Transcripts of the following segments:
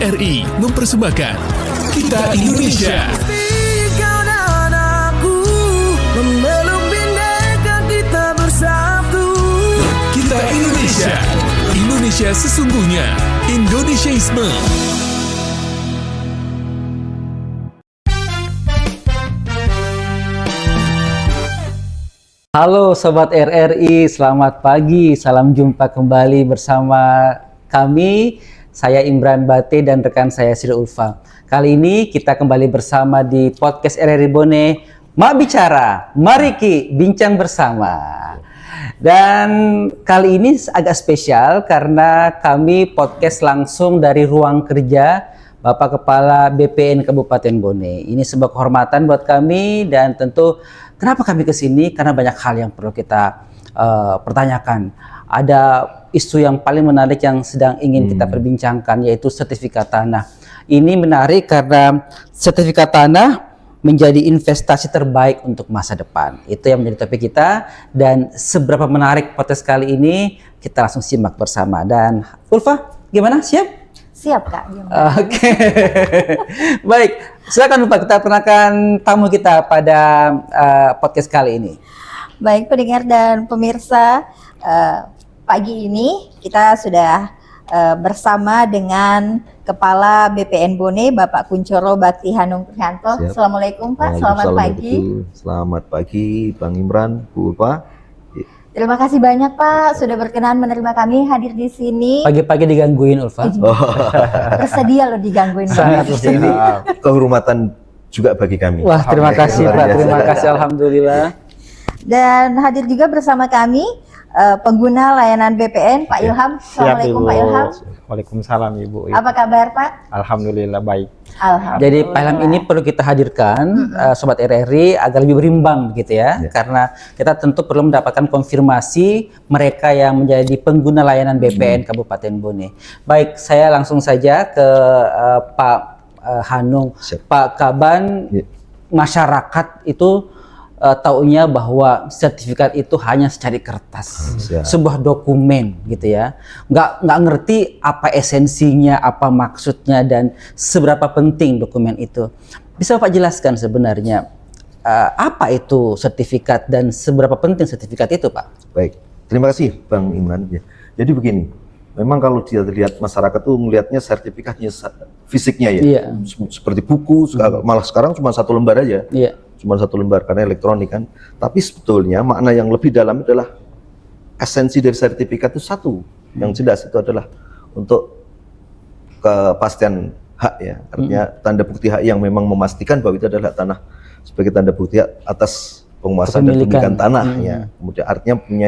RRI mempersembahkan Kita Indonesia. Kau dan aku memeluk bineka kita bersatu. Kita Indonesia. Indonesia sesungguhnya. Indonesiaisme. Halo Sobat RRI, selamat pagi. Salam jumpa kembali bersama kami. Saya Imran Bate dan rekan saya Sri Ulfa. Kali ini kita kembali bersama di podcast RRI Bone. Mak Bicara, mari Ki bincang bersama. Dan kali ini agak spesial karena kami podcast langsung dari ruang kerja Bapak Kepala BPN Kabupaten Bone. Ini sebuah kehormatan buat kami dan tentu kenapa kami ke sini? Karena banyak hal yang perlu kita pertanyakan. Ada isu yang paling menarik yang sedang ingin kita perbincangkan, yaitu sertifikat tanah. Ini menarik karena sertifikat tanah menjadi investasi terbaik untuk masa depan. Itu yang menjadi topik kita, dan seberapa menarik podcast kali ini kita langsung simak bersama. Dan Ulfa, gimana? Siap? Siap Kak. Oke. Baik, silakan Ulfa, kita perkenalkan tamu kita pada podcast kali ini. Baik pendengar dan pemirsa, pagi ini kita sudah bersama dengan Kepala BPN Bone, Bapak Kuncoro Bakti Hanung Prihanto. Siap. Assalamualaikum Pak, selamat pagi. Selamat pagi Bang Imran, Bu Ulfa. Terima kasih banyak Pak sudah berkenan menerima kami hadir di sini. Pagi-pagi digangguin Ulfa. Bersedia loh digangguin. Sangat Pak. bersedia. Ini kehormatan juga bagi kami. Wah, terima kasih Pak, terima kasih, alhamdulillah. Dan hadir juga bersama kami pengguna layanan BPN Pak Ilham. Assalamualaikum Pak Ilham. Waalaikumsalam Ibu. Apa kabar Pak? Alhamdulillah baik. Alhamdulillah. Jadi Pak Ilham ini perlu kita hadirkan Sobat RRI agar lebih berimbang gitu ya. Karena kita tentu perlu mendapatkan konfirmasi mereka yang menjadi pengguna layanan BPN Kabupaten Bone. Baik, saya langsung saja ke Pak Hanung. Siap. Pak Kaban, masyarakat itu taunya bahwa sertifikat itu hanya secari kertas, sebuah dokumen gitu ya, nggak ngerti apa esensinya, apa maksudnya, dan seberapa penting dokumen itu. Bisa Bapak jelaskan sebenarnya apa itu sertifikat dan seberapa penting sertifikat itu, Pak? Baik, terima kasih Bang Imran. Ya. Jadi begini, memang kalau dia lihat masyarakat tuh melihatnya sertifikatnya fisiknya ya, Iya. seperti buku, malah sekarang cuma satu lembar aja. Iya. Cuma satu lembar karena elektronik kan. Tapi sebetulnya makna yang lebih dalam adalah esensi dari sertifikat itu satu. Yang jelas itu adalah untuk kepastian hak ya. Artinya tanda bukti hak yang memang memastikan bahwa itu adalah tanah sebagai tanda bukti hak atas penguasaan dan pemilikan tanah ya. Kemudian artinya punya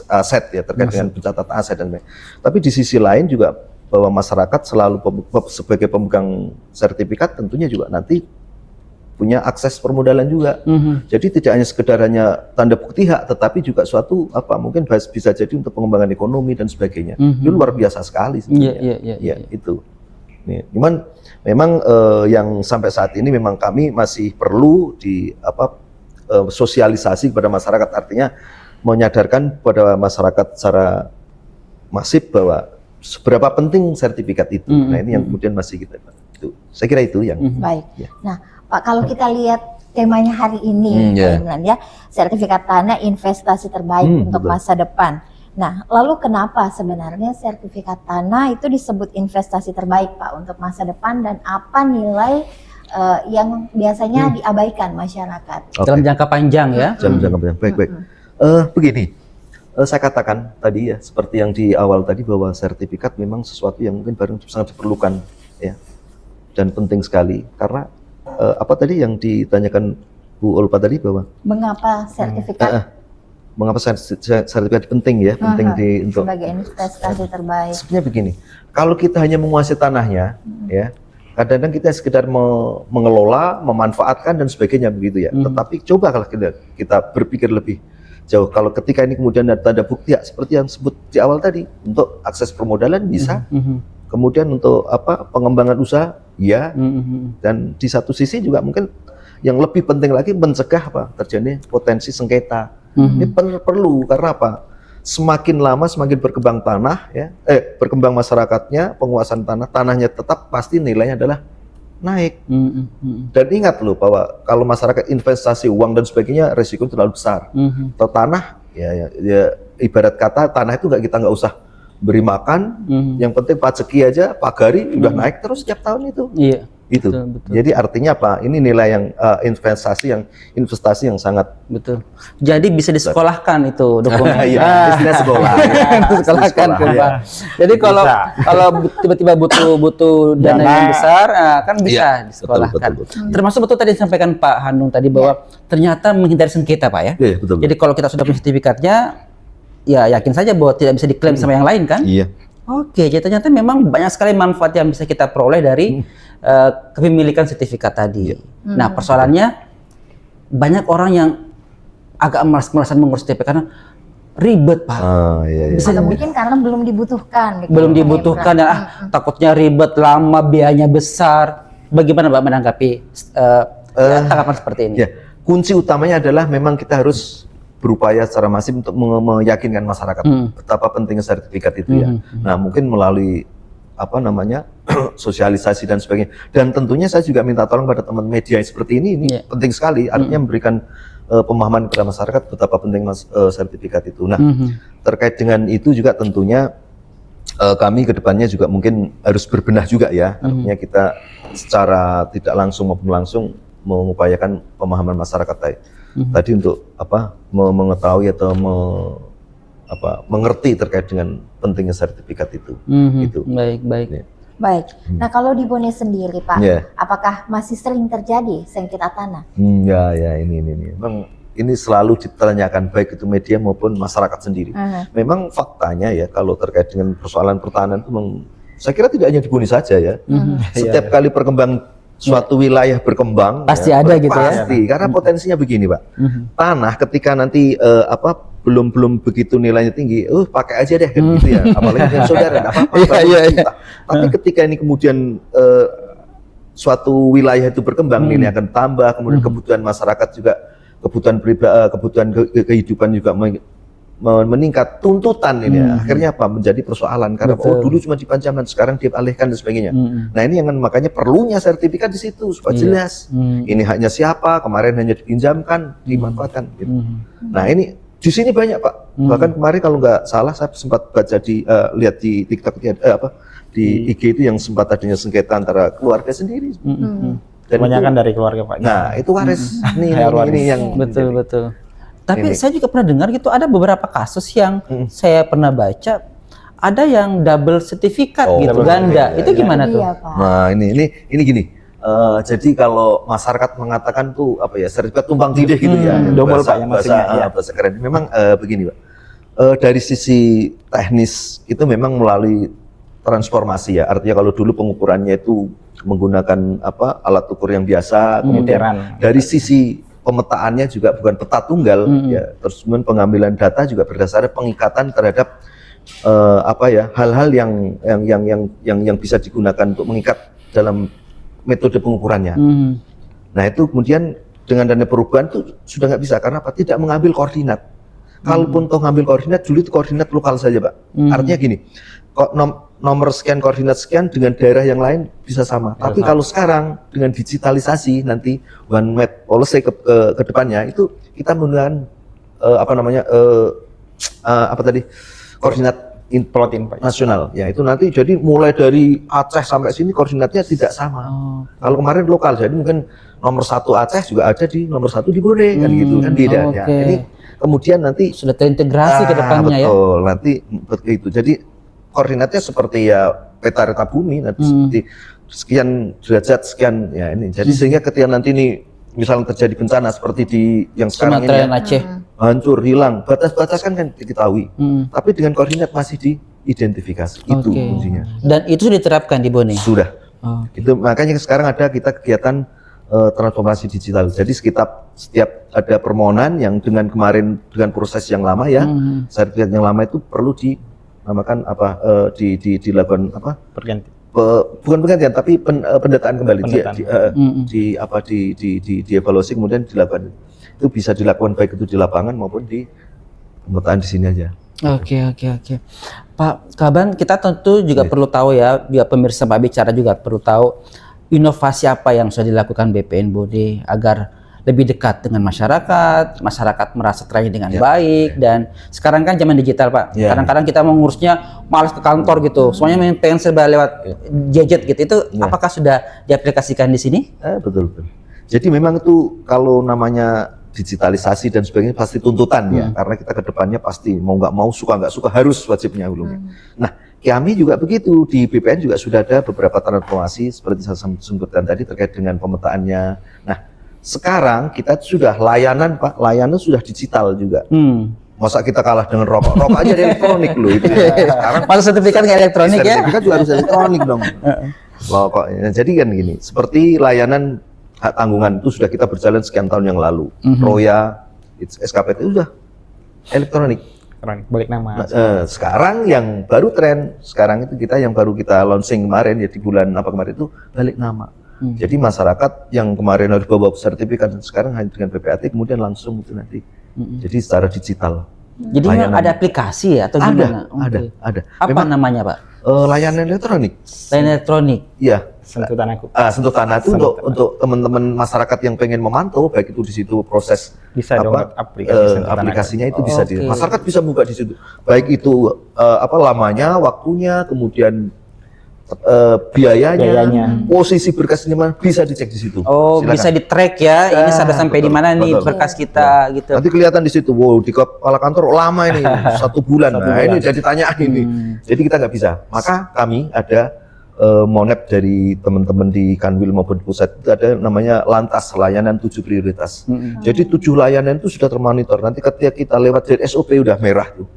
aset ya, terkait dengan pencatatan aset dan lain. Tapi di sisi lain juga bahwa masyarakat selalu sebagai pemegang sertifikat tentunya juga nanti punya akses permodalan juga. Jadi tidak hanya sekedar hanya tanda bukti hak, tetapi juga suatu mungkin bisa jadi untuk pengembangan ekonomi dan sebagainya. Itu luar biasa sekali sebenarnya. Iya, itu. Nih, cuman memang yang sampai saat ini memang kami masih perlu sosialisasi kepada masyarakat, artinya menyadarkan pada masyarakat secara masif bahwa seberapa penting sertifikat itu. Nah, ini yang kemudian masih kita itu. Saya kira itu yang Baik. Ya. Nah, Pak, kalau kita lihat temanya hari ini, ya, sertifikat tanah investasi terbaik untuk masa depan. Nah, lalu kenapa sebenarnya sertifikat tanah itu disebut investasi terbaik, Pak, untuk masa depan, dan apa nilai yang biasanya diabaikan masyarakat? Dalam jangka panjang ya. Dalam jangka panjang. Baik. Begini, saya katakan tadi ya, seperti yang di awal tadi bahwa sertifikat memang sesuatu yang mungkin baru sangat diperlukan ya, dan penting sekali karena apa tadi yang ditanyakan Bu Ulfa tadi bahwa mengapa sertifikat mengapa sertifikat penting ya, penting untuk sebagai investasi terbaik. Sebenarnya begini, kalau kita hanya menguasai tanahnya ya, kadang-kadang kita sekedar mengelola, memanfaatkan dan sebagainya begitu ya. Tetapi coba kalau kita berpikir lebih jauh, kalau ketika ini kemudian ada tanda bukti ya, seperti yang sebut di awal tadi, untuk akses permodalan bisa, kemudian untuk pengembangan usaha ya, dan di satu sisi juga mungkin yang lebih penting lagi mencegah terjadinya potensi sengketa. Ini perlu karena apa? semakin lama semakin berkembang tanah ya, berkembang masyarakatnya, penguasaan tanahnya tetap pasti nilainya adalah naik. Dan ingat loh bahwa kalau masyarakat investasi uang dan sebagainya resiko terlalu besar. Atau tanah ya ibarat kata tanah itu kita nggak usah beri makan, yang penting pajeki aja, pagari udah naik terus setiap tahun itu. Iya. Itu. Betul. Jadi artinya apa? Ini nilai yang investasi yang sangat Betul. Jadi bisa disekolahkan itu dokumen. Iya, istilah sekolah. Disekolahkan ke Sekolah, Pak. Jadi kalau Bisa. tiba-tiba butuh dana yang besar, kan bisa Iya, disekolahkan. betul. Termasuk betul tadi disampaikan Pak Hanung tadi bahwa ternyata menghindari sengketa, Pak ya. Iya, betul. Jadi kalau kita sudah punya sertifikatnya, ya yakin saja bahwa tidak bisa diklaim sama yang lain kan? Iya. Oke, jadi ternyata memang banyak sekali manfaat yang bisa kita peroleh dari kepemilikan sertifikat tadi. Nah, persoalannya banyak orang yang agak malas-malasan mengurus sertifikat karena ribet, Pak. Iya. Atau mungkin karena belum dibutuhkan. Belum dibutuhkan dan takutnya ribet, lama, biayanya besar. Bagaimana Mbak menanggapi tanggapan seperti ini? Ya, kunci utamanya adalah memang kita harus berupaya secara masif untuk meyakinkan masyarakat betapa pentingnya sertifikat itu ya. Nah, mungkin melalui sosialisasi dan sebagainya. Dan tentunya saya juga minta tolong pada teman media seperti ini penting sekali. Artinya memberikan pemahaman kepada masyarakat betapa penting sertifikat itu. Nah, terkait dengan itu juga tentunya kami kedepannya juga mungkin harus berbenah juga ya. Artinya kita secara tidak langsung maupun langsung mengupayakan pemahaman masyarakat tadi untuk mengetahui atau mengerti terkait dengan pentingnya sertifikat itu. Gitu. Baik. Ya. Baik. Nah, kalau di Bone sendiri, Pak, Ya. apakah masih sering terjadi sengketa tanah? Ya, ini. Memang ini selalu ditanyakan baik itu media maupun masyarakat sendiri. Memang faktanya ya kalau terkait dengan persoalan pertahanan itu saya kira tidak hanya di Bone saja ya. Setiap kali perkembang suatu wilayah berkembang Pasti ada gitu ya. Pasti, karena potensinya begini, Pak. Tanah ketika nanti belum begitu nilainya tinggi, pakai aja deh kan gitu ya. Apalagi dengan saudara enggak apa-apa. Iya. Tapi ketika ini kemudian suatu wilayah itu berkembang, nilai akan tambah, kemudian kebutuhan masyarakat juga, kebutuhan kehidupan juga meningkat, tuntutan ini akhirnya menjadi persoalan karena dulu cuma dipinjamkan, sekarang dialihkan dan sebagainya. Nah, ini yang makanya perlunya sertifikat di situ supaya jelas ini haknya siapa, kemarin hanya dipinjamkan, dimanfaatkan gitu. Nah, ini di sini banyak, Pak. Bahkan kemarin kalau nggak salah saya sempat baca lihat di TikTok di IG itu yang sempat adanya sengketa antara keluarga sendiri. Dan Kebanyakan dari keluarga Pak. Nah, itu waris. Ini yang Betul. Tapi saya juga pernah dengar gitu ada beberapa kasus yang saya pernah baca ada yang double sertifikat gitu, ganda. Itu gimana tuh? Iya, Pak. Nah, ini gini. Jadi kalau masyarakat mengatakan tuh sertifikat tumpang tindih gitu ya. Double, Pak, yang maksudnya, bahasa keren. Memang begini, Pak. Dari sisi teknis itu memang melalui transformasi ya. Artinya kalau dulu pengukurannya itu menggunakan alat ukur yang biasa, kemudian dari sisi pemetaannya juga bukan peta tunggal ya, terus kemudian pengambilan data juga berdasarkan pengikatan terhadap hal-hal yang bisa digunakan untuk mengikat dalam metode pengukurannya. Nah, itu kemudian dengan dana perubahan itu sudah nggak bisa karena apa? Tidak mengambil koordinat. Kalaupun toh ngambil koordinat, dulu itu koordinat lokal saja, Pak. Artinya gini, nomor sekian koordinat sekian dengan daerah yang lain bisa sama. Tapi kalau sekarang dengan digitalisasi nanti one map policy ke depannya itu kita menggunakan koordinat nasional. Ya, itu nanti jadi mulai dari Aceh sampai sini koordinatnya tidak sama. Kalau kemarin lokal, jadi mungkin nomor 1 Aceh juga ada di nomor 1 di Bone kan gitu kan bedanya. Ini kemudian nanti sudah terintegrasi ke depannya ya. Betul, nanti begitu. Jadi koordinatnya seperti ya peta bumi nanti seperti sekian derajat sekian ya ini. Jadi sehingga ketika nanti ini misalnya terjadi bencana seperti di yang sekarang Sumatera ini Aceh hancur, hilang, batas-batas kan diketahui. Tapi dengan koordinat masih diidentifikasi. Itu kuncinya. Dan itu sudah diterapkan di Bone. Sudah. Itu makanya sekarang ada kita kegiatan transformasi digital. Jadi setiap ada permohonan yang dengan kemarin dengan proses yang lama ya, sertifikat yang lama itu perlu dinamakan dilakukan bukan penggantian tapi pendataan kembali dievaluasi kemudian dilakukan. Itu bisa dilakukan baik itu di lapangan maupun di pemetaan di sini aja. Oke. Pak Kaban, kita tentu juga perlu tahu ya, juga pemirsa Mbak Bicara juga perlu tahu inovasi apa yang sudah dilakukan BPNBOD agar lebih dekat dengan masyarakat merasa terlayani dengan baik. Dan sekarang kan zaman digital Pak, kadang-kadang kita mengurusnya malas ke kantor gitu, semuanya pengen serba lewat gadget gitu. Itu apakah sudah diaplikasikan di sini? Betul. Jadi memang itu kalau namanya digitalisasi dan sebagainya pasti tuntutan ya, karena kita ke depannya pasti mau nggak mau, suka nggak suka harus wajibnya hulunya. Nah, kami juga begitu, di BPN juga sudah ada beberapa transformasi seperti saya sebutkan tadi terkait dengan pemetaannya. Nah, sekarang kita sudah layanan Pak, layanan sudah digital juga. Masa kita kalah dengan rokok aja di elektronik loh itu. Sekarang Malah sertifikat nggak elektronik ya? sertifikat juga harus elektronik dong. Pokoknya jadi kan gini, seperti layanan hak tanggungan itu sudah kita berjalan sekian tahun yang lalu. Roya, SKPT itu sudah elektronik. Balik nama. Sekarang yang baru tren, sekarang itu yang baru kita launching kemarin ya di bulan apa kemarin itu balik nama. Jadi masyarakat yang kemarin harus bawa sertifikat sekarang hanya dengan PPAT kemudian langsung itu nanti. Jadi secara digital. Jadi memang ada aplikasi ya atau gimana? Ada. Apa Memang, namanya Pak? layanan elektronik. Layanan elektronik. Iya. Sentuh tanahku. Sentuh tanah itu untuk teman-teman masyarakat yang pengen memantau, baik itu di situ proses Bisa download aplikasi Sentuh Tanahku. aplikasinya itu bisa di masyarakat bisa buka di situ. Baik itu lamanya, waktunya, kemudian biayanya, posisi berkasnya mana bisa dicek di situ. Silakan. Bisa di-track ya. Ini sudah sampai di mana nih berkas kita gitu. Nanti kelihatan di situ. Wow, di kepala kantor lama ini 1 bulan. Ini jadi tanyaan ini. Jadi kita nggak bisa. Maka kami ada monep dari teman-teman di Kanwil maupun di pusat itu ada namanya lantas layanan 7 prioritas. Jadi 7 layanan itu sudah termonitor. Nanti ketika kita lewat dari SOP udah merah tuh.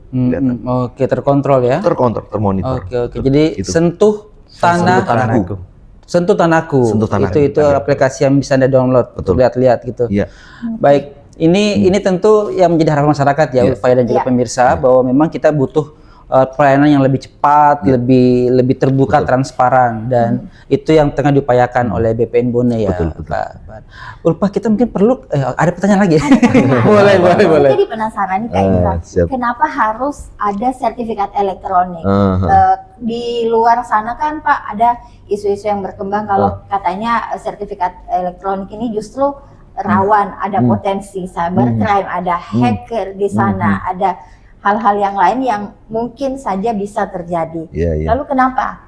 Oke, terkontrol ya. Terkontrol, termonitor. Oke. Jadi Gitu. sentuh tanahku. Sentuh tanahku. Itu aplikasi yang bisa Anda download untuk lihat-lihat gitu. Iya. Baik, ini tentu yang menjadi harapan masyarakat ya, Ulfa dan juga pemirsa, bahwa memang kita butuh pelayanan yang lebih cepat, lebih terbuka, transparan, dan itu yang tengah diupayakan oleh BPNBOD ya. Pak Ulfa, kita mungkin perlu ada pertanyaan lagi. boleh. Jadi penasaran nih Kak Indra, kenapa harus ada sertifikat elektronik? Di luar sana kan Pak ada isu-isu yang berkembang kalau katanya sertifikat elektronik ini justru rawan, ada potensi cybercrime, ada hacker di sana, ada hal-hal yang lain yang mungkin saja bisa terjadi. Lalu kenapa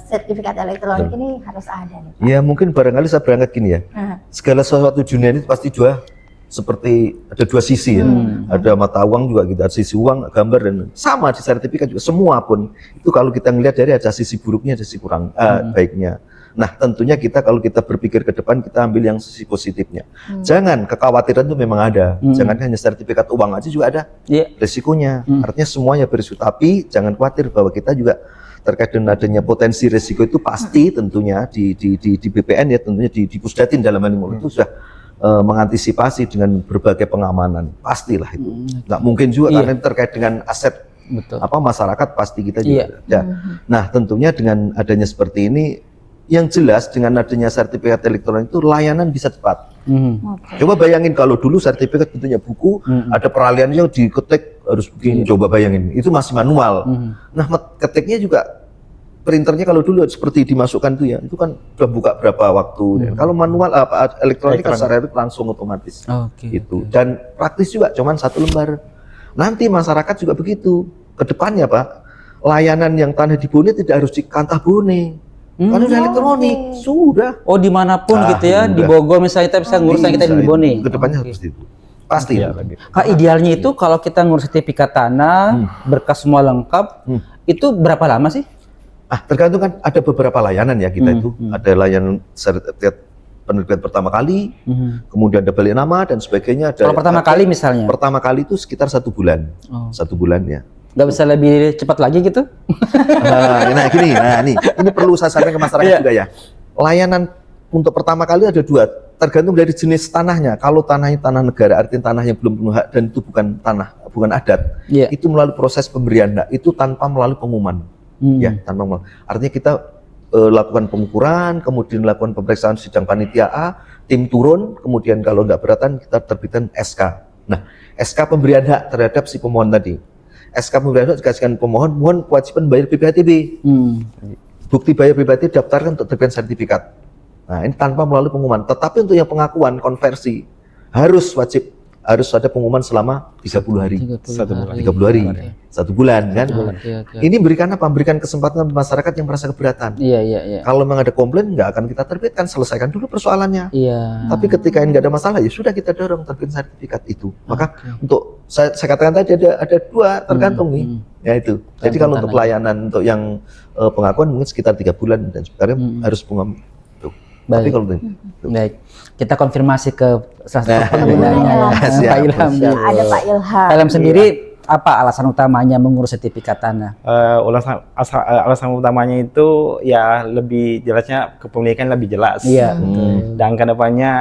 sertifikat elektronik ini harus ada nih Pak? Ya mungkin barangkali saya berangkat gini ya. Segala sesuatu dunia ini pasti ada dua sisi ya. Ada mata uang juga gitu, ada sisi uang, gambar, dan sama di sertifikat juga. Semua pun itu kalau kita ngelihat dari ada sisi buruknya, ada sisi kurang baiknya. Nah tentunya kalau kita berpikir ke depan, kita ambil yang sisi positifnya. Jangan, kekhawatiran itu memang ada. Jangan hanya sertifikat uang aja juga ada resikonya. Artinya semuanya berisiko. Tapi jangan khawatir bahwa kita juga terkait dengan adanya potensi resiko itu pasti tentunya di BPN ya, tentunya di Pusdatin dalam hal ini itu sudah mengantisipasi dengan berbagai pengamanan. Pastilah itu. Nggak mungkin juga karena terkait dengan aset masyarakat pasti kita juga ada. Nah tentunya dengan adanya seperti ini, yang jelas dengan adanya sertifikat elektronik itu layanan bisa cepat. Coba bayangin kalau dulu sertifikat bentuknya buku, ada peralihan yang diketik harus begini. Coba bayangin, itu masih manual. Nah ketiknya juga printernya kalau dulu seperti dimasukkan itu kan udah buka berapa waktu. Kalau manual elektronik kan secara langsung otomatis. Itu. Dan praktis juga, cuman 1 lembar. Nanti masyarakat juga begitu. Kedepannya Pak, layanan yang tanah di Bone tidak harus di Kantah Bone. Kan udah elektronik, sudah. Dimanapun gitu ya, di Bogor misalnya kita bisa ngurusan kita di Bone. Kedepannya harus itu. Pasti. Kak, idealnya itu kalau kita ngurus sertifikat tanah, berkas semua lengkap, itu berapa lama sih? Tergantung kan, ada beberapa layanan ya kita itu. Ada layanan sertifikat penerbitan pertama kali, kemudian ada balik nama dan sebagainya. Kalau pertama kali misalnya? Pertama kali itu sekitar 1 bulan. 1 bulan ya. Nggak bisa lebih cepat lagi gitu? Ini perlu saya sampaikan ke masyarakat juga ya. Layanan untuk pertama kali ada 2, tergantung dari jenis tanahnya. Kalau tanahnya tanah negara, artinya tanah yang belum penuh hak dan itu bukan tanah, bukan adat, itu melalui proses pemberian hak, itu tanpa melalui pengumuman. Tanpa melalui. Artinya kita lakukan pengukuran, kemudian lakukan pemeriksaan sidang panitia A, tim turun, kemudian kalau nggak beratan kita terbitkan SK. Nah, SK pemberian hak terhadap si pemohon tadi. SK pemberian hak dikasihkan pemohon, mohon kewajiban bayar BPHTB. Bukti bayar BPHTB daftarkan untuk terbitkan sertifikat. Nah, ini tanpa melalui pengumuman. Tetapi untuk yang pengakuan konversi harus ada pengumuman selama 30 hari. 30 hari. 1 bulan kan. Ini berikan apa? Berikan kesempatan masyarakat yang merasa keberatan. Iya. Kalau memang ada komplain, nggak akan kita terbitkan, selesaikan dulu persoalannya. Iya. Tapi ketika ini nggak ada masalah, ya sudah kita dorong terbitkan sertifikat itu. Maka untuk saya katakan tadi ada 2 tergantung nih, ya itu. Jadi kalau untuk pelayanan untuk yang pengakuan mungkin sekitar 3 bulan dan sebenarnya harus pengumuman. Tapi kalau baik, kita konfirmasi ke salah satu penggunanya. Pak Ilham. Ada Pak Ilham. Pak Ilham sendiri apa alasan utamanya mengurus sertifikat tanah? Alasan utamanya itu ya lebih jelasnya kepemilikan lebih jelas. Iya. Dan kedepannya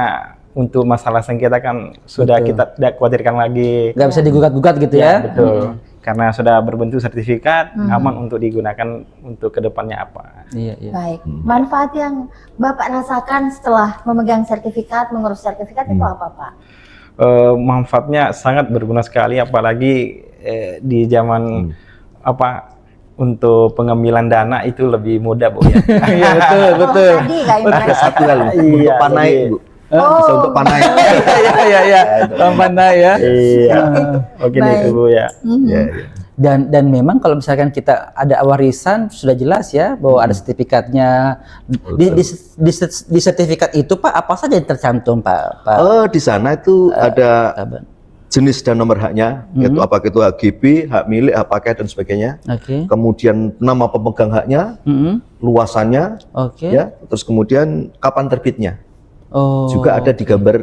untuk masalah sengketa kan sudah kita tidak khawatirkan lagi. Nggak bisa digugat-gugat gitu ya? Betul. Karena sudah berbentuk sertifikat, aman untuk digunakan untuk kedepannya apa. Iya. Baik. Manfaat yang Bapak rasakan setelah memegang sertifikat, mengurus sertifikat itu apa, Pak? Manfaatnya sangat berguna sekali, apalagi di zaman untuk pengambilan dana itu lebih mudah, Bu. Iya betul. Tadi kayak ada satu kali untuk panai, Bu. Bisa untuk panai. Iya. Panai ya. Iya. Oke nih itu, Bu ya. Dan memang kalau misalkan kita ada warisan sudah jelas ya bahwa ada sertifikatnya. Di sertifikat itu Pak apa saja yang tercantum Pak? Di sana itu ada jenis dan nomor haknya, yaitu apakah itu hak GB, hak milik, hak pakai dan sebagainya. Kemudian nama pemegang haknya, luasannya, ya. Terus kemudian kapan terbitnya. Juga ada digambar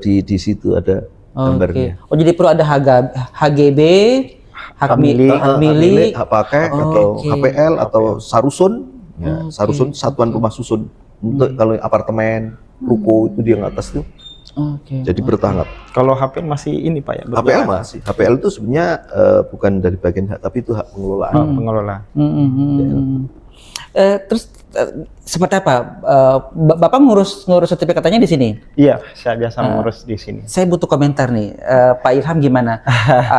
di situ ada gambarnya. Jadi perlu ada HGB, hak milik, hak pakai atau HPL atau sarusun, ya, sarusun satuan rumah susun untuk kalau apartemen, ruko itu di yang atas tuh. Jadi bertahap. Kalau HPL masih ini Pak ya? HPL masih. HPL itu sebenarnya bukan dari bagian hak, tapi itu hak pengelolaan. Pengelola. Terus seperti apa? Bapak ngurus sertifikatannya di sini? Iya, saya biasa mengurus di sini. Saya butuh komentar nih, Pak Ilham gimana?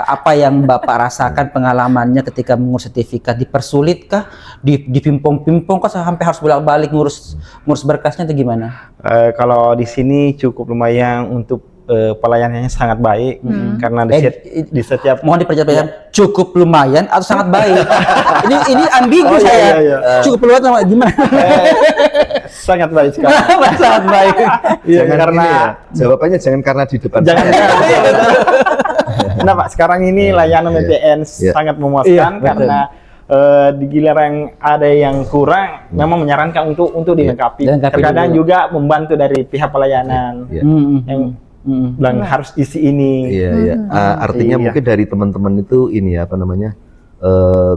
Apa yang Bapak rasakan pengalamannya ketika mengurus sertifikat? Dipersulit kah? Dipimpong-pimpong kah sampai harus bolak-balik ngurus berkasnya atau gimana? Kalau di sini cukup lumayan untuk pelayanannya sangat baik karena di setiap mohon diperjelas cukup lumayan atau sangat baik. ini ambigu saya. Iya. Cukup lumayan sama gimana? Sangat baik sekali. Sangat baik. Iya, karena jawabannya jangan karena di depan. Jangan. Nah Pak, sekarang ini layanan BPN sangat memuaskan karena di giliran ada yang kurang, memang menyarankan untuk dilengkapi. Terkadang juga membantu dari pihak pelayanan yang bilang harus isi ini. Artinya mungkin dari teman-teman itu ini apa namanya?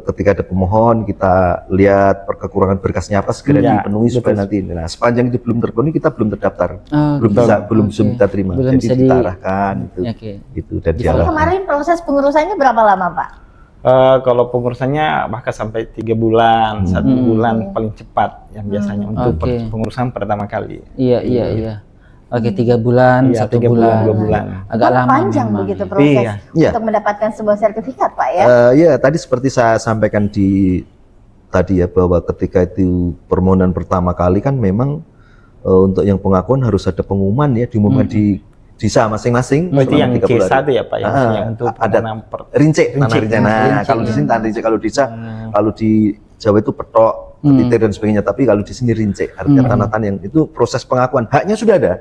Ketika ada pemohon kita lihat kekurangan berkasnya apa segera dipenuhi supaya nanti. Nah, sepanjang itu belum terpenuhi kita belum terdaftar, belum bisa kita terima. Belum jadi kita arahkan itu dan diarahkan. Kemarin proses pengurusannya berapa lama Pak? Kalau pengurusannya bahkan sampai 3 bulan, 1 bulan paling cepat yang biasanya untuk pengurusan pertama kali. Iya. Oke, 3 bulan, 1 bulan, 2 bulan. Agak lama. Panjang memang begitu proses untuk mendapatkan sebuah sertifikat, Pak ya? Ya, tadi seperti saya sampaikan tadi ya bahwa ketika itu permohonan pertama kali kan memang untuk yang pengakuan harus ada pengumuman ya, diumumkan di desa masing-masing. Berarti yang C1 ya Pak ya? Untuk ada rinci, tanah rinci. Nah, kalau di sini tanah rinci, kalau desa, kalau di Jawa itu petok, titik dan sebagainya. Tapi kalau di sini rinci, artinya tanah-tanah yang itu proses pengakuan haknya sudah ada,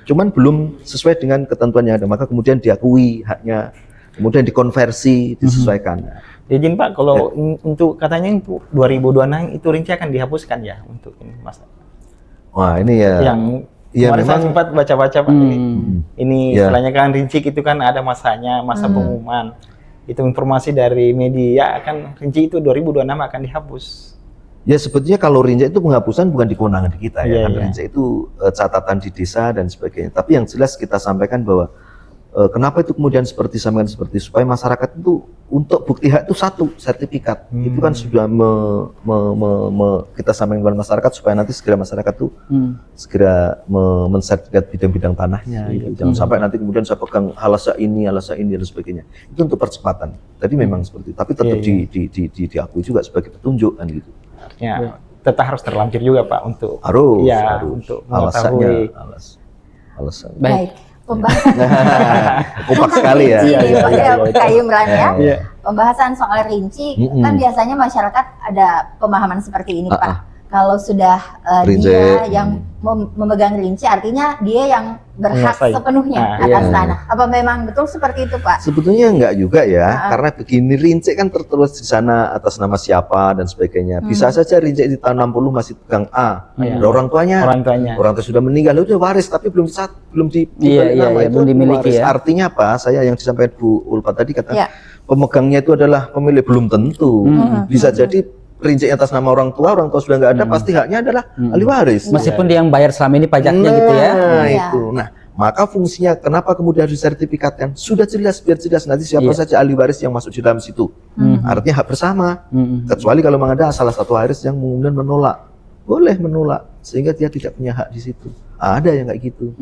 cuman belum sesuai dengan ketentuan yang ada. Maka kemudian diakui haknya, kemudian dikonversi, disesuaikan. Izin Pak, kalau untuk katanya 2026 itu rinci akan dihapuskan ya untuk ini Mas? Wah ini ya. Yang kemarin saya sempat baca-baca Pak ini istilahnya kan rinci itu kan ada masanya, masa pengumuman. Itu informasi dari media akan rinci itu 2026 akan dihapus. Ya sebetulnya kalau rinci itu penghapusan bukan di kewenangan kita ya. Rinci itu catatan di desa dan sebagainya. Tapi yang jelas kita sampaikan bahwa kenapa itu kemudian seperti supaya masyarakat itu untuk bukti hak itu satu sertifikat. Itu kan sudah kita sampaikan kepada masyarakat supaya nanti segera masyarakat itu segera mensertifikat bidang-bidang tanahnya. Gitu. Jangan sampai nanti kemudian saya pegang halasa ini dan sebagainya. Itu untuk percepatan. Tadi memang seperti itu. Tapi tetap diakui juga sebagai petunjuk kan gitu. Ya, tetap harus terlampir juga Pak untuk harus untuk mengetahui alasan. Baik. Pembahasan kompak sekali ya. Kak Imran ya. Pembahasan soal rinci kan biasanya masyarakat ada pemahaman seperti ini Pak. Kalau sudah dia yang memegang rinci, artinya dia yang berhak sepenuhnya atas tanah. Apa memang betul seperti itu Pak? Sebetulnya enggak juga ya, karena begini, rinci kan tertulis di sana atas nama siapa dan sebagainya. Bisa saja rinci di tahun 60 masih pegang A, orang tuanya sudah meninggal, udah waris tapi belum dibalik nama, itu belum dimiliki ya. Artinya apa? Saya yang disampaikan Bu Ulfa tadi kata pemegangnya itu adalah pemilik, belum tentu. Bisa jadi rinci atas nama orang tua sudah nggak ada, pasti haknya adalah ahli waris. Meskipun dia yang bayar selama ini pajaknya gitu ya. Itu. Nah, maka fungsinya kenapa kemudian harus disertifikatkan? Sudah jelas, biar jelas nanti siapa saja ahli waris yang masuk di dalam situ. Artinya hak bersama. Kecuali kalau memang ada salah satu waris yang kemudian menolak, boleh menolak sehingga dia tidak punya hak di situ. Ada yang kayak gitu.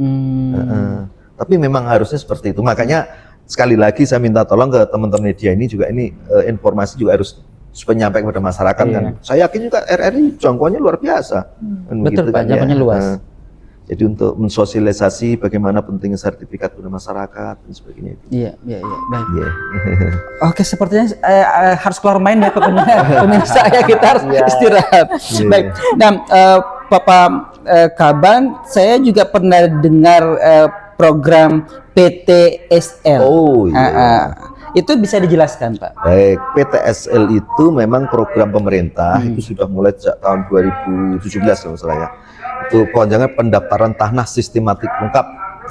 Tapi memang harusnya seperti itu. Makanya sekali lagi saya minta tolong ke teman-teman media ini juga, ini informasi juga harus supaya nyampe kepada masyarakat kan. Saya yakin juga RRI jangkauannya luar biasa. Betul Pak, jangkauannya luas. Jadi untuk mensosialisasi bagaimana pentingnya sertifikat pada masyarakat dan sebagainya. Iya, baik. Oke, sepertinya harus keluar main ya pemirsa ya, kita harus istirahat. Baik. Nah, Bapak Kaban, saya juga pernah dengar program PTSL. Itu bisa dijelaskan Pak? Baik, PTSL itu memang program pemerintah, itu sudah mulai sejak tahun 2017 kalau salah ya. Itu panjangnya pendaftaran tanah sistematik lengkap.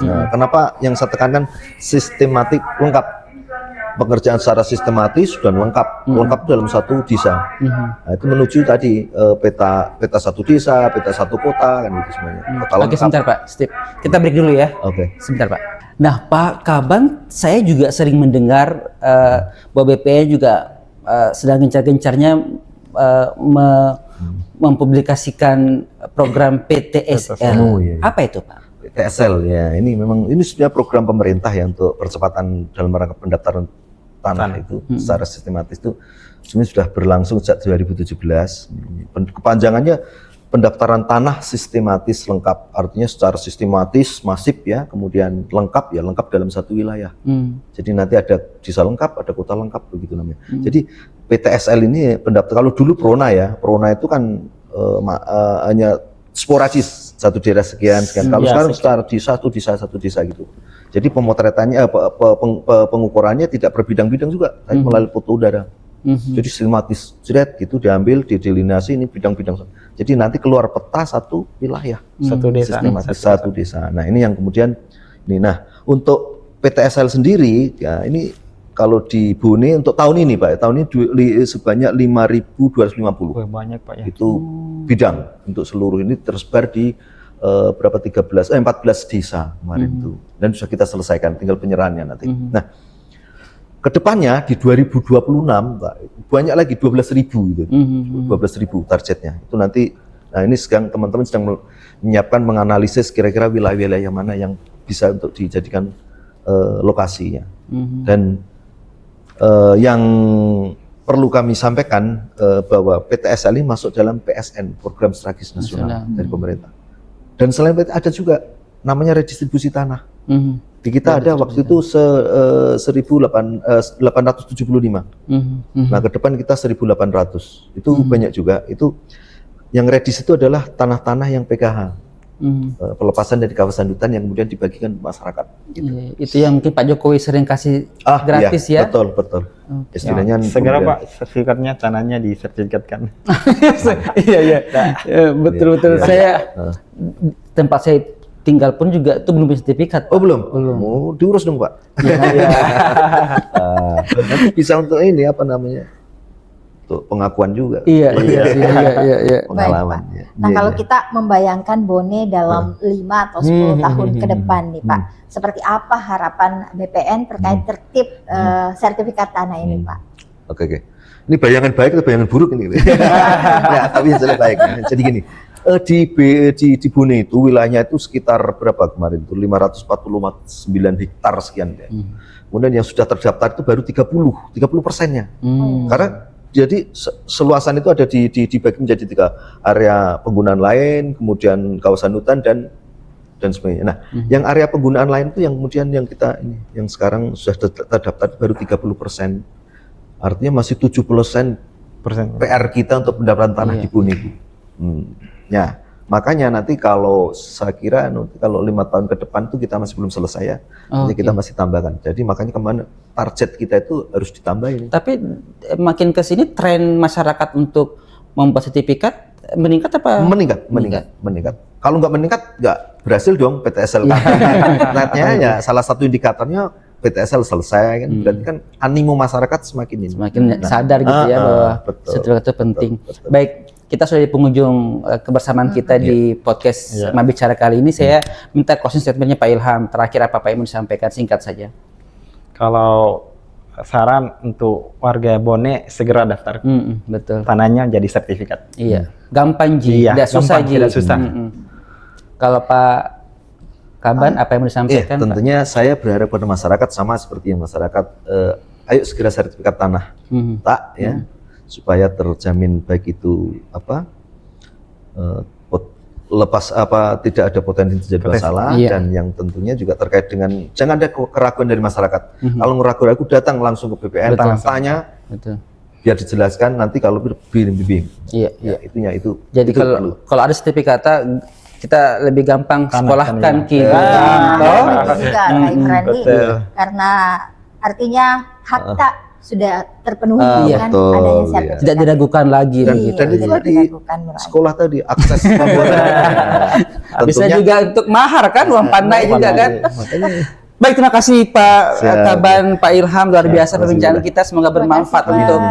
Nah, kenapa yang saya tekankan sistematik lengkap? Pekerjaan secara sistematis dan lengkap dalam satu desa. Nah, itu menuju tadi peta satu desa, peta satu kota kan itu semuanya. Oke, sebentar Pak, Steve. Kita break dulu ya. Oke. Sebentar Pak. Nah Pak Kaban, saya juga sering mendengar bahwa BPN juga sedang gencar-gencarnya mempublikasikan program PTSL. Apa itu Pak? PTSL ya, ini sebenarnya program pemerintah ya untuk percepatan dalam rangka pendaftaran tanah itu secara sistematis itu sebenarnya sudah berlangsung sejak 2017. Kepanjangannya pendaftaran tanah sistematis lengkap, artinya secara sistematis, masif ya, kemudian lengkap dalam satu wilayah. Jadi nanti ada desa lengkap, ada kota lengkap begitu namanya. Jadi PTSL ini pendaftar, kalau dulu Prona itu kan hanya sporadis, satu daerah sekian. Kalau sekarang secara satu desa gitu. Jadi pemotretannya, pengukurannya tidak berbidang-bidang juga, tapi melalui foto udara. Jadi sistematis, gitu diambil, didelinasi ini bidang-bidang. Jadi nanti keluar peta satu wilayah, satu desa. Nah ini yang kemudian nah untuk PTSL sendiri ya, ini kalau di Bone untuk tahun ini Pak, tahun ini sebanyak 5.250. Banyak Pak ya. Itu bidang untuk seluruh ini tersebar di 14 desa kemarin itu, dan sudah kita selesaikan, tinggal penyerahannya nanti. Nah, kedepannya di 2026 Pak, banyak lagi 12.000 gitu, 12.000 targetnya. Itu nanti, nah ini sekarang teman-teman sedang menyiapkan, menganalisis kira-kira wilayah-wilayah mana yang bisa untuk dijadikan lokasinya. Dan yang perlu kami sampaikan bahwa PTSL ini masuk dalam PSN, Program Strategis Nasional dari pemerintah. Dan selain itu ada juga namanya redistribusi tanah. Di kita ada waktu itu 875. Nah ke depan kita 1.800. Itu banyak juga. Itu yang redis itu adalah tanah-tanah yang PKH. Pelepasan dari kawasan hutan yang kemudian dibagikan ke masyarakat. Gitu. Itu yang mungkin Pak Jokowi sering kasih gratis iya, ya? Betul. Istilahnya segera Pak, sertifikatnya tanahnya disertifikatkan. Iya. Betul. Saya tempat saya tinggal pun juga itu belum sertifikat. Oh belum. Mau diurus dong Pak. Nanti bisa untuk ini apa namanya? untuk pengakuan juga. Iya. Pengalaman. Baik, Pak. Ya. Nah, Iya, kalau iya. kita membayangkan Bone dalam 5 atau 10 tahun ke depan nih, Pak. Seperti apa harapan BPN terkait tertib sertifikat tanah ini, Pak? Oke. Ini bayangan baik atau bayangan buruk ini? Nah, tapi yang jelas baik. Jadi gini, di Bone itu wilayahnya itu sekitar berapa kemarin? Itu 549 hektar sekian ya. Kemudian yang sudah terdaftar itu baru 30%-nya. Karena jadi seluasan itu ada dibagi menjadi 3 area penggunaan lain, kemudian kawasan hutan dan sebagainya. Nah, yang area penggunaan lain itu yang kemudian yang kita ini, yang sekarang sudah terdaftar baru 30%. Artinya masih 70% PR kita untuk pendapatan tanah di Bone itu. Ya, makanya nanti kalau saya kira nanti kalau 5 tahun ke depan itu kita masih belum selesai ya. Nanti kita masih tambahkan. Jadi makanya kemana target kita itu harus ditambahin. Tapi makin ke sini tren masyarakat untuk membuat sertifikat meningkat apa? Meningkat. Kalau nggak meningkat, nggak berhasil dong PTSL. Netnya ya salah satu indikatornya PTSL selesai kan. Berarti kan animo masyarakat semakin sadar gitu ya bahwa sertifikat itu penting. Betul. Baik, kita sudah di penghujung kebersamaan kita di podcast Mabicara kali ini. Saya minta closing statementnya Pak Ilham. Terakhir apa Pak yang mau disampaikan, singkat saja. Kalau saran untuk warga Bone segera daftar betul. tanahnya jadi sertifikat. Iya, gampang Ji, Iya, tidak susah gampang, Ji. tidak susah. Kalau Pak Kaban apa yang mau disampaikan? Tentunya saya berharap pada masyarakat sama seperti yang masyarakat, ayo segera sertifikat tanah, supaya terjamin baik itu tidak ada potensi terjadi masalah dan yang tentunya juga terkait dengan jangan ada keraguan dari masyarakat. Kalau ragu-ragu datang langsung ke BPN, tanya, biar dijelaskan. Nanti kalau bimbing, itu. Jadi kalau ada sertifikat kita lebih gampang sekolahkan kita. Karena artinya hakta sudah terpenuhi dengan adanya sertifikat. Tidak diragukan lagi. Dan itu tadi sekolah tadi akses bisa juga untuk mahar kan, uang pandai juga kan. Baik, terima kasih Pak Kaban, Pak Ilham, luar biasa perbincangan kita. Semoga bermanfaat untuk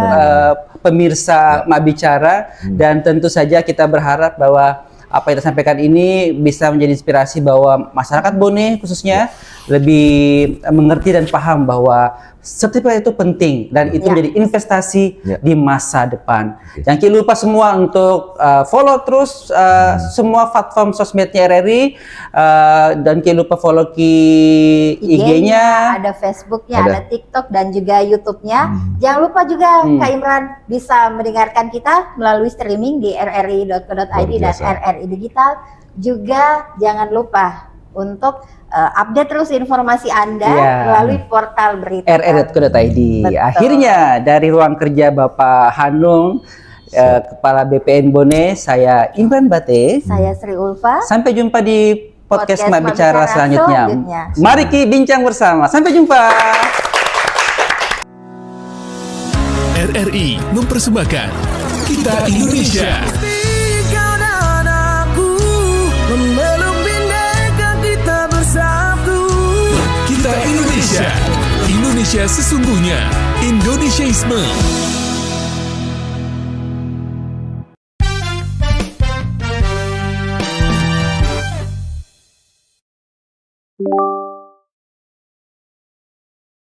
pemirsa Mabicara, dan tentu saja kita berharap bahwa apa yang kita sampaikan ini bisa menjadi inspirasi bahwa masyarakat Bone khususnya lebih mengerti dan paham bahwa sertifikat itu penting dan itu menjadi investasi di masa depan. Jangan lupa semua untuk follow terus semua platform sosmednya RRI, dan jangan lupa follow IG-nya, ada Facebooknya, ada TikTok dan juga YouTube-nya. Jangan lupa juga Kak Imran bisa mendengarkan kita melalui streaming di rri.co.id dan RRI Digital. Juga jangan lupa untuk update terus informasi Anda melalui portal berita rri.co.id. Akhirnya dari ruang kerja Bapak Hanung, Kepala BPN Bone, saya Imran Bate, saya Sri Ulfa. Sampai jumpa di podcast Mabicara selanjutnya. Mari kita bincang bersama. Sampai jumpa. RRI mempersembahkan Kita Indonesia. Kita Indonesia. Indonesia sesungguhnya. Indonesiaisme.